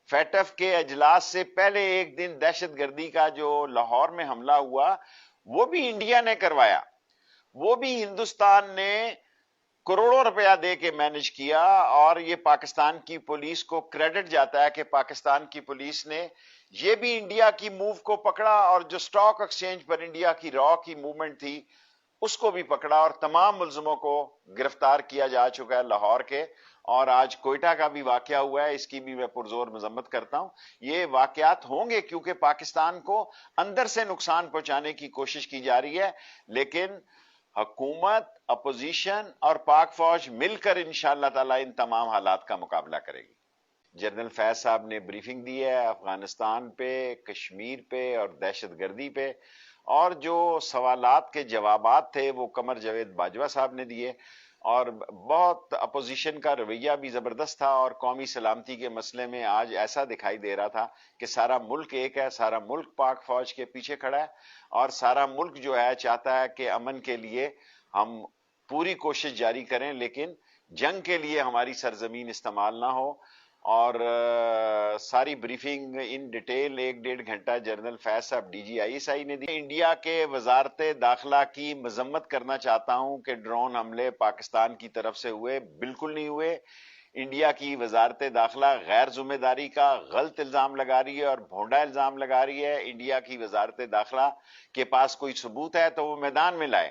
FATF کے اجلاس سے پہلے ایک دن دہشت گردی کا جو لاہور میں حملہ ہوا وہ بھی انڈیا نے کروایا، وہ بھی ہندوستان نے کروڑوں روپیہ دے کے مینج کیا، اور یہ پاکستان کی پولیس کو کریڈٹ جاتا ہے کہ پاکستان کی پولیس نے یہ بھی انڈیا کی موو کو پکڑا، اور جو سٹاک ایکسچینج پر انڈیا کی را کی موومنٹ تھی اس کو بھی پکڑا، اور تمام ملزموں کو گرفتار کیا جا چکا ہے لاہور کے۔ اور آج کوئٹہ کا بھی واقعہ ہوا ہے، اس کی بھی میں پرزور مذمت کرتا ہوں۔ یہ واقعات ہوں گے کیونکہ پاکستان کو اندر سے نقصان پہنچانے کی کوشش کی جا رہی ہے، لیکن حکومت، اپوزیشن اور پاک فوج مل کر انشاءاللہ تعالی ان تمام حالات کا مقابلہ کرے گی۔ جنرل فیض صاحب نے بریفنگ دی ہے افغانستان پہ، کشمیر پہ اور دہشت گردی پہ، اور جو سوالات کے جوابات تھے وہ قمر جاوید باجوہ صاحب نے دیے، اور بہت اپوزیشن کا رویہ بھی زبردست تھا، اور قومی سلامتی کے مسئلے میں آج ایسا دکھائی دے رہا تھا کہ سارا ملک ایک ہے، سارا ملک پاک فوج کے پیچھے کھڑا ہے، اور سارا ملک جو ہے چاہتا ہے کہ امن کے لیے ہم پوری کوشش جاری کریں، لیکن جنگ کے لیے ہماری سرزمین استعمال نہ ہو۔ اور ساری بریفنگ ان ڈیٹیل 1-1.5 گھنٹہ جنرل فیض صاحب D G I S I نے دی۔ انڈیا کے وزارت داخلہ کی مذمت کرنا چاہتا ہوں کہ ڈرون حملے پاکستان کی طرف سے ہوئے، بالکل نہیں ہوئے۔ انڈیا کی وزارت داخلہ غیر ذمہ داری کا غلط الزام لگا رہی ہے اور بھونڈا الزام لگا رہی ہے۔ انڈیا کی وزارت داخلہ کے پاس کوئی ثبوت ہے تو وہ میدان میں لائے۔